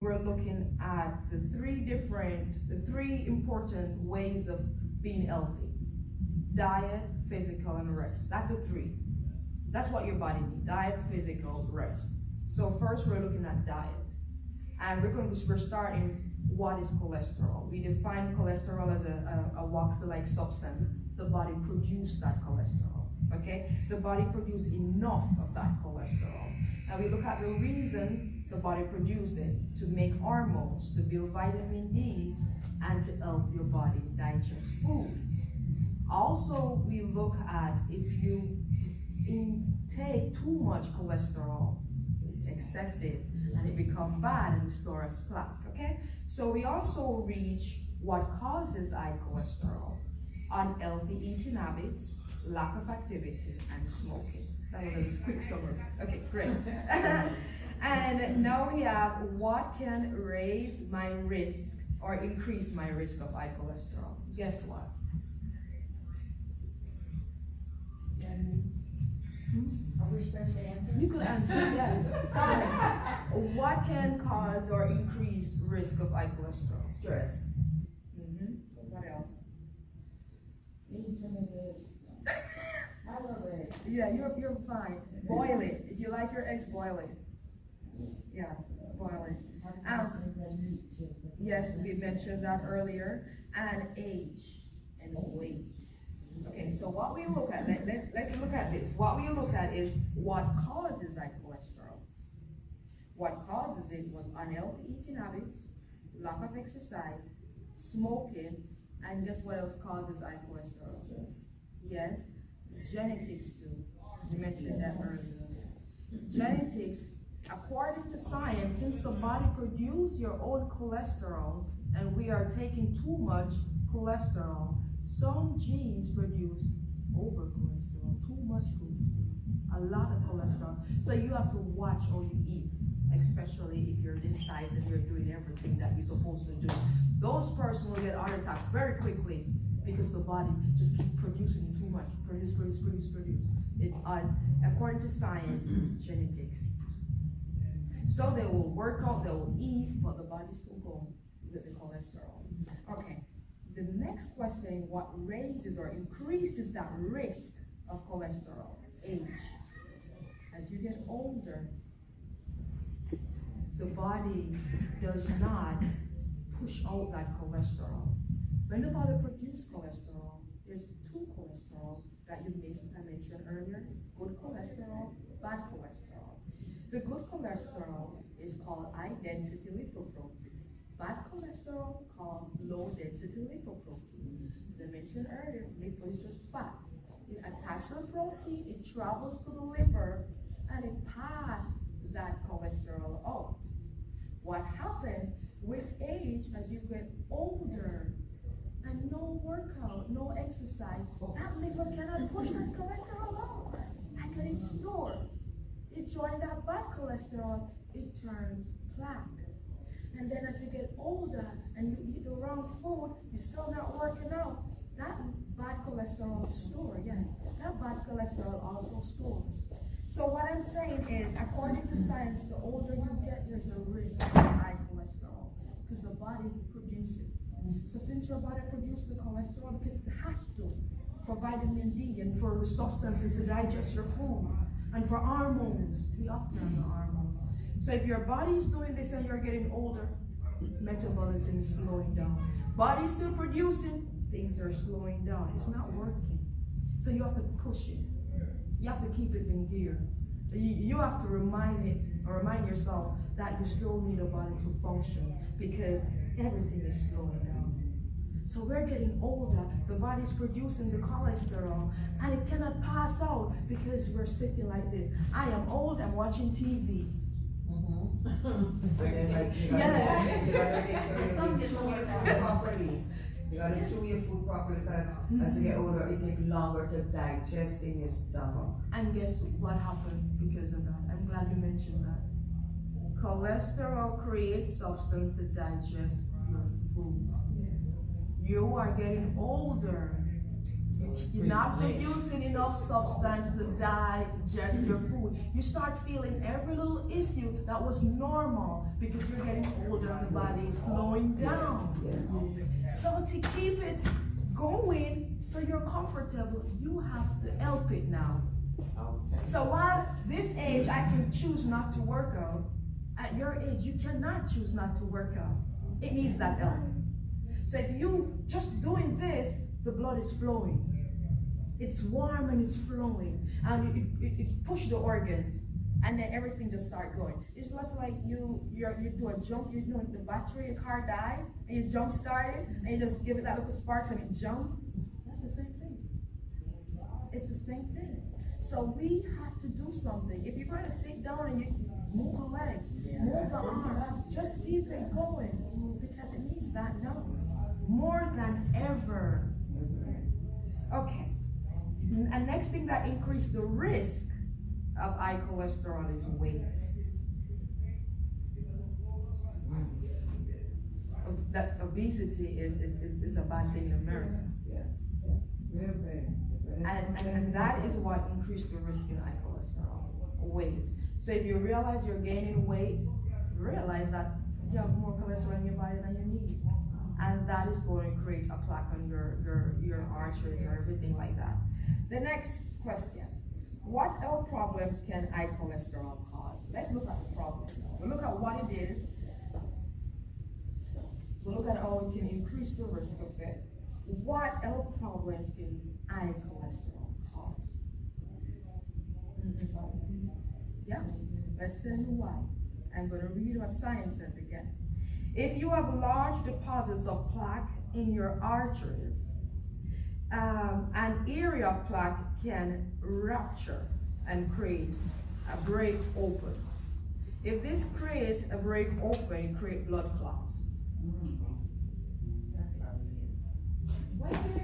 we're looking at the three important ways of being healthy: diet, physical, and rest. That's the three. That's what your body needs: diet, physical, rest. So first, we're looking at diet, and we're starting. What is cholesterol? We define cholesterol as a wax-like substance. The body produces that cholesterol. Okay, the body produces enough of that cholesterol, and we look at the reason the body produces it: to make hormones, to build vitamin D, and to help your body digest food. Also, we look at if you intake too much cholesterol, it's excessive, and it becomes bad and store as plaque. Okay, so we also reach what causes high cholesterol: unhealthy eating habits, lack of activity, and smoking. That was a quick summary. Okay, great. And now we have what can raise my risk or increase my risk of high cholesterol. Guess what? Are we supposed to answer? You could answer, yes. Tell me, what can cause or increase risk of high cholesterol? Stress. What else? Eating too many eggs. I love eggs. Yeah, you're fine. Boil it. If you like your eggs, boil it. Yeah, boil it. Yes, we mentioned that earlier. And age and weight. Okay, so what we look at, let's look at this. What we look at is what causes high cholesterol. What causes it was unhealthy eating habits, lack of exercise, smoking, and guess what else causes high cholesterol? Yes, genetics too. We mentioned that earlier. Genetics, according to science, since the body produces your own cholesterol and we are taking too much cholesterol, some genes produce over cholesterol, too much cholesterol, a lot of cholesterol. So you have to watch how you eat, especially if you're this size and you're doing everything that you're supposed to do. Those persons will get heart attack very quickly because the body just keeps producing too much. Produce. It is, according to science, it's genetics. So they will work out, they will eat, but the body still goes with the cholesterol. Okay. The next question, what raises or increases that risk of cholesterol? Age. As you get older, the body does not push out that cholesterol. When the body produces cholesterol, there's two cholesterol that you missed, I mentioned earlier: good cholesterol, bad cholesterol. The good cholesterol is called high density lipoprotein. Bad cholesterol called low density lipoprotein. As I mentioned earlier, lipo is just fat. It attaches to the protein, it travels to the liver, and it passes that cholesterol out. What happens with age, as you get older and no workout, no exercise, that liver cannot push that cholesterol out. How can it store? It joins that bad cholesterol, it turns plaque. And then as you get older and you eat the wrong food, you're still not working out, that bad cholesterol stores, yes. That bad cholesterol also stores. So what I'm saying is, according to science, the older you get, there's a risk of high cholesterol because the body produces it. So since your body produces the cholesterol, because it has to, for vitamin D and for substances to digest your food, and for hormones, we often have the hormones. So if your body is doing this and you're getting older, metabolism is slowing down. Body's still producing, things are slowing down. It's not working. So you have to push it. You have to keep it in gear. You have to remind yourself that you still need a body to function because everything is slowing down. So we're getting older, the body's producing the cholesterol, and it cannot pass out because we're sitting like this. I am old, I'm watching TV. You gotta chew your food properly because as you get older, it takes longer to digest in your stomach. And guess what happened because of that? I'm glad you mentioned that. Cholesterol creates substance to digest your food. You are getting older. You're not producing enough substance to digest your food. You start feeling every little issue that was normal because you're getting older and the body is slowing down. Yes. So to keep it going so you're comfortable, you have to help it now. Okay. So while this age I can choose not to work out, at your age you cannot choose not to work out. It needs that help. So if you just doing this, the blood is flowing. It's warm and it's flowing, and it push the organs, and then everything just start going. It's just like you do a jump. You know, the battery, your car died, and you jump started, and you just give it that little sparks and it jump. That's the same thing. It's the same thing. So we have to do something. If you're going to sit down and you move the legs, move the arm, just keep it going because it needs that now more than ever. Okay. And next thing that increases the risk of high cholesterol is weight. That obesity it's a bad thing in America. Yes. Very bad. And that is what increases the risk in high cholesterol, weight. So if you realize you're gaining weight, realize that you have more cholesterol in your body than you need. And that is going to create a plaque on your arteries or everything like that. The next question, what health problems can high cholesterol cause? Let's look at the problem. We'll look at what it is. We'll look at how it can increase the risk of it. What health problems can high cholesterol cause? Yeah, let's tell you why. I'm going to read what science says again. If you have large deposits of plaque in your arteries, an area of plaque can rupture and create a break open. If this creates a break open, it creates blood clots.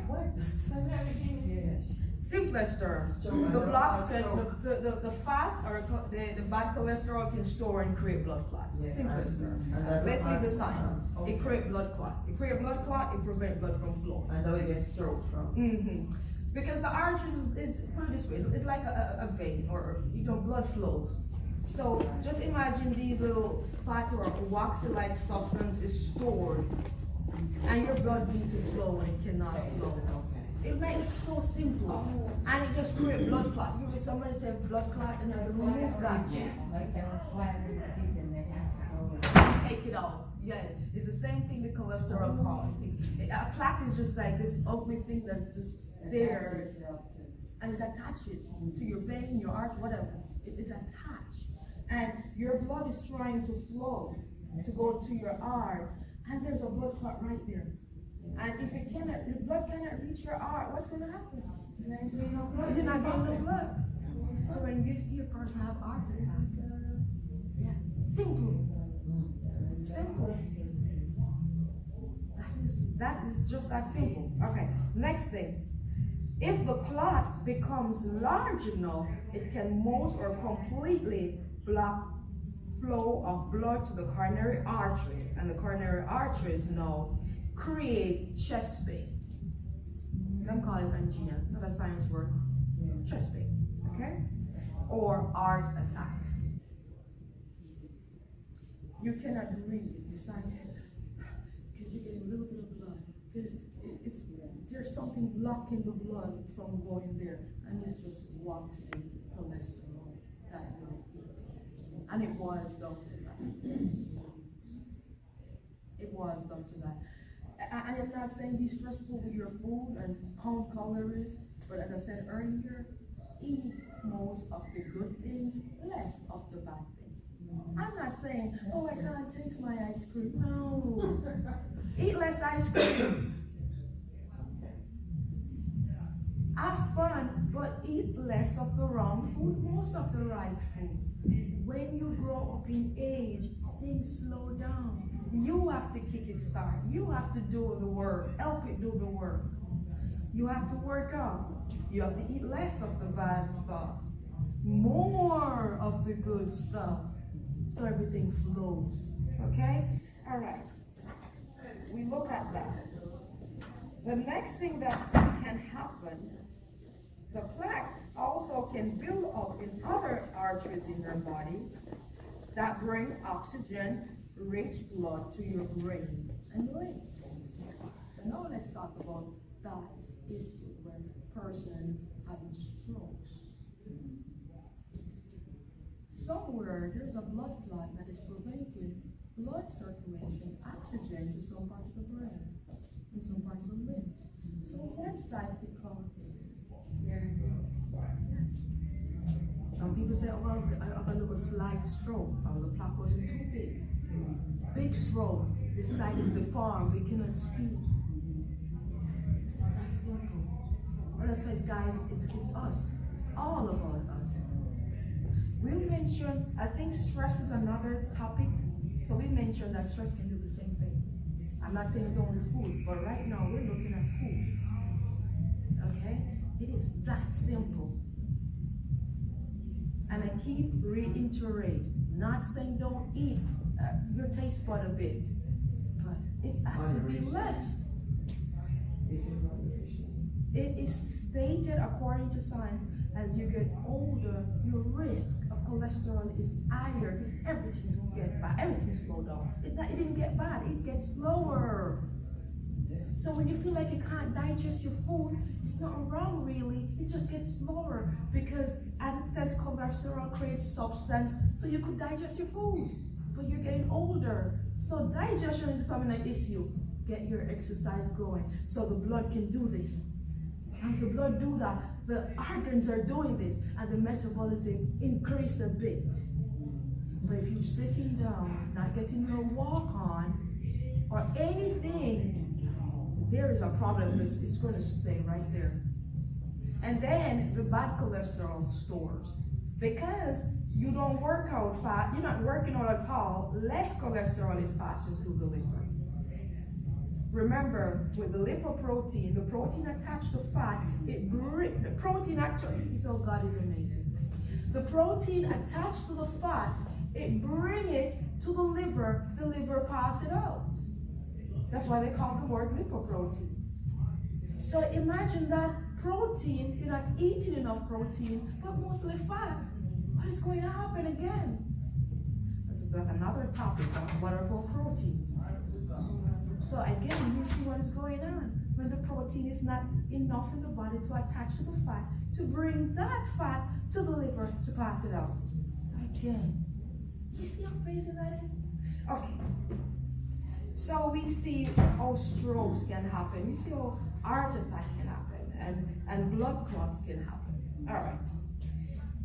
What? Say that again. Yes. Simplest terms, the blocks can, the fat or the bad cholesterol can store and create blood clots. Yeah. Simplest term. And Let's leave the science. Okay. It creates blood clots. It creates blood clot, it prevents blood from flowing. And now it gets stroke from. Because the arteries is put it this way, it's like a vein or blood flows. So just imagine these little fat or waxy-like substance is stored, and your blood needs to flow and it cannot flow. It makes it so simple, and it just creates blood clot. You hear somebody say blood clot, and you remove that. Take it out. Yeah, it's the same thing the cholesterol causes. A plaque is just like this ugly thing that's just there, and it's attached to your vein, your artery, whatever. It's attached, and your blood is trying to flow to go to your heart, and there's a blood clot right there. And if it cannot, the blood cannot reach your heart, what's going to happen? You're not getting no blood. So when you see a person have heart attack, yeah, simple. Simple. That is just that simple. Okay, next thing. If the clot becomes large enough, it can most or completely block flow of blood to the coronary arteries, and the coronary arteries now create chest pain. Them call it angina, not a science word. Chest pain, okay? Or heart attack. You cannot breathe. You start because you're getting a little bit of blood. There's something blocking the blood from going there, and it's just waxy cholesterol that you're eating. And it boils down to that. It boils down to that. I am not saying be stressful with your food and count calories, but as I said earlier, eat most of the good things, less of the bad things. I'm not saying, oh, I can't taste my ice cream. No. Eat less ice cream. Have fun, but eat less of the wrong food, most of the right food. When you grow up in age, things slow down. You have to kick it start. You have to do the work. Help it do the work. You have to work out. You have to eat less of the bad stuff, more of the good stuff, so everything flows. Okay? All right. We look at that. The next thing that can happen, the plaque also can build up in other arteries in your body that bring oxygen-rich blood to your brain and limbs. So now let's talk about that issue when a person having strokes. Somewhere there's a blood clot that is preventing blood circulation, oxygen to some part of the brain and some part of the limb. So one side becomes very yes. Some people say, oh, well, I have a little slight stroke, or the plaque wasn't too big. Big stroke, this side is deformed, we cannot speak. It's that simple. Well, I said, guys, it's us. It's all about us. We'll mention, I think stress is another topic. So we mentioned that stress can do the same thing. I'm not saying it's only food, but right now we're looking at food. Okay? It is that simple. And I keep reiterating, not saying don't eat your taste bud a bit, but it has to be less. It is stated according to science, as you get older, your risk of cholesterol is higher because everything's gonna get bad. Everything's slow down. It didn't get bad, it gets slower. So when you feel like you can't digest your food, it's not wrong really, it just gets slower because as it says, cholesterol creates substance so you could digest your food. But you're getting older, so digestion is becoming an issue. Get your exercise going so the blood can do this. And if the blood do that, the organs are doing this and the metabolism increase a bit. But if you're sitting down, not getting your walk on, or anything, there is a problem. It's going to stay right there. And then the bad cholesterol stores. Because you don't work out fat, you're not working out at all, less cholesterol is passing through the liver. Remember, with the lipoprotein, the protein attached to fat, the protein actually, so God is amazing. The protein attached to the fat, it bring it to the liver pass it out. That's why they call the word lipoprotein. So imagine that protein, you're not eating enough protein, but mostly fat. What is going to happen again? That's another topic of what are called proteins. So again, you see what is going on. When the protein is not enough in the body to attach to the fat, to bring that fat to the liver to pass it out. Again, you see how crazy that is? Okay. So we see how strokes can happen. We see how heart attack can happen and blood clots can happen. All right.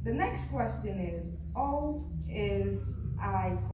The next question is, how is I